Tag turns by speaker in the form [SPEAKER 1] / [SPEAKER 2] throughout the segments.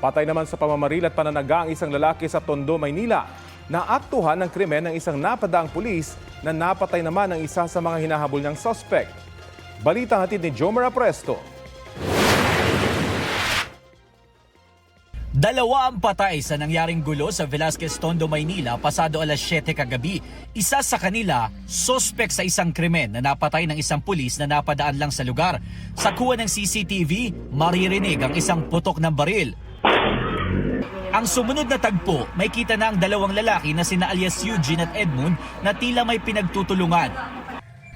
[SPEAKER 1] Patay naman sa pamamaril at pananaga ang isang lalaki sa Tondo, Maynila. Naaktuhan ng krimen ng isang napadaang pulis na napatay naman ang isa sa mga hinahabol niyang suspect. Balita hatid ni Jomer Apresto.
[SPEAKER 2] Dalawa ang patay sa nangyaring gulo sa Velasquez, Tondo, Maynila pasado alas 7 kagabi. Isa sa kanila, sospek sa isang krimen na napatay ng isang pulis na napadaan lang sa lugar. Sa kuha ng CCTV, maririnig ang isang putok ng baril. Ang sumunod na tagpo, may kita na ang dalawang lalaki na sina alias Eugene at Edmund na tila may pinagtutulungan.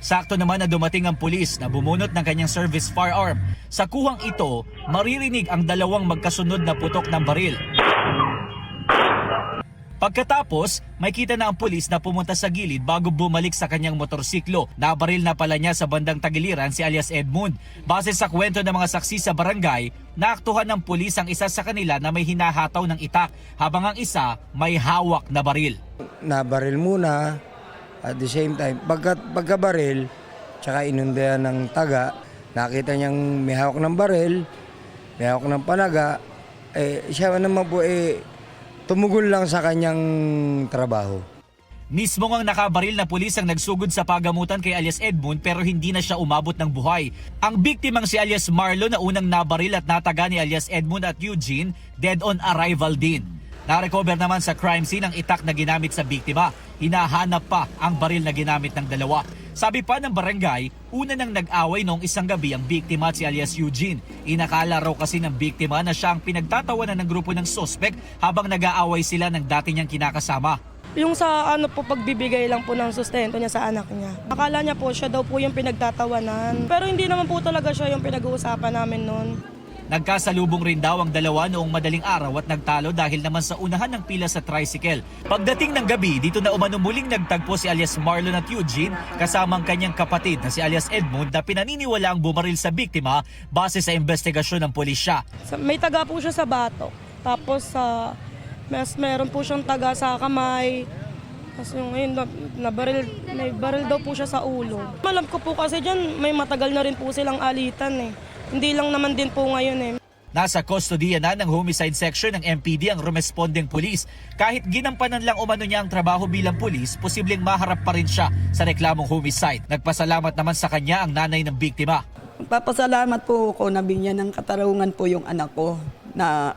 [SPEAKER 2] Sakto naman na dumating ang pulis na bumunot ng kanyang service firearm. Sa kuhang ito, maririnig ang dalawang magkasunod na putok ng baril. Pagkatapos, may kita na ang pulis na pumunta sa gilid bago bumalik sa kanyang motorsiklo. Nabaril na pala niya sa bandang tagiliran si alias Edmund. Base sa kwento ng mga saksi sa barangay, naaktuhan ng pulis ang isa sa kanila na may hinahataw ng itak habang ang isa may hawak na baril.
[SPEAKER 3] Nabaril muna. At the same time, pagkabaril, tsaka inundayan ng taga, nakita niyang may hawak ng baril, may hawak ng panaga, siya naman po tumugol lang sa kanyang trabaho.
[SPEAKER 2] Mismo ang nakabaril na pulis ang nagsugod sa pagamutan kay alias Edmund pero hindi na siya umabot ng buhay. Ang biktimang si alias Marlon na unang nabaril at nataga ni alias Edmund at Eugene, dead on arrival din. Na-recover naman sa crime scene ang itak na ginamit sa biktima. Hinahanap pa ang baril na ginamit ng dalawa. Sabi pa ng barangay, una nang nag-away noong isang gabi ang biktima at si alias Eugene. Inakala raw kasi ng biktima na siya ang pinagtatawanan ng grupo ng suspect habang nag-aaway sila ng dati niyang kinakasama.
[SPEAKER 4] Yung sa pagbibigay lang po ng sustento niya sa anak niya. Akala niya po siya daw po yung pinagtatawanan. Pero hindi naman po talaga siya yung pinag-uusapan namin noon.
[SPEAKER 2] Nagkasalubong rin daw ang dalawa noong madaling araw at nagtalo dahil naman sa unahan ng pila sa tricycle. Pagdating ng gabi, dito na umano muling nagtagpo si alias Marlon at Eugene kasama ang kanyang kapatid na si alias Edmund na pinaniniwala ang bumaril sa biktima base sa investigasyon ng pulisya.
[SPEAKER 4] May taga po siya sa batok. Tapos meron po siyang taga sa kamay. Tapos yung may baril daw po siya sa ulo. Alam ko po kasi dyan may matagal na rin po silang alitan eh. Hindi lang naman din po ngayon eh.
[SPEAKER 2] Nasa kustodiya na ng homicide section ng MPD ang rumesponding pulis. Kahit ginampanan lang umano niya ang trabaho bilang pulis, posibleng maharap pa rin siya sa reklamong homicide. Nagpasalamat naman sa kanya ang nanay ng biktima.
[SPEAKER 5] Magpapasalamat po ako na bigyan ng katarungan po yung anak ko na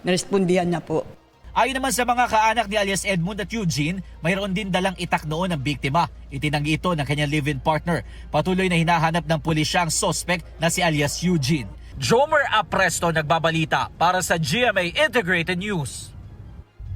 [SPEAKER 5] narespondihan niya po.
[SPEAKER 2] Ayon naman sa mga kaanak ni alias Edmund at Eugene, mayroon din dalang itak noon ng biktima. Itinanggi ito ng kanyang live-in partner. Patuloy na hinahanap ng pulisya ang suspect na si alias Eugene. Jomer Apresto nagbabalita para sa GMA Integrated News.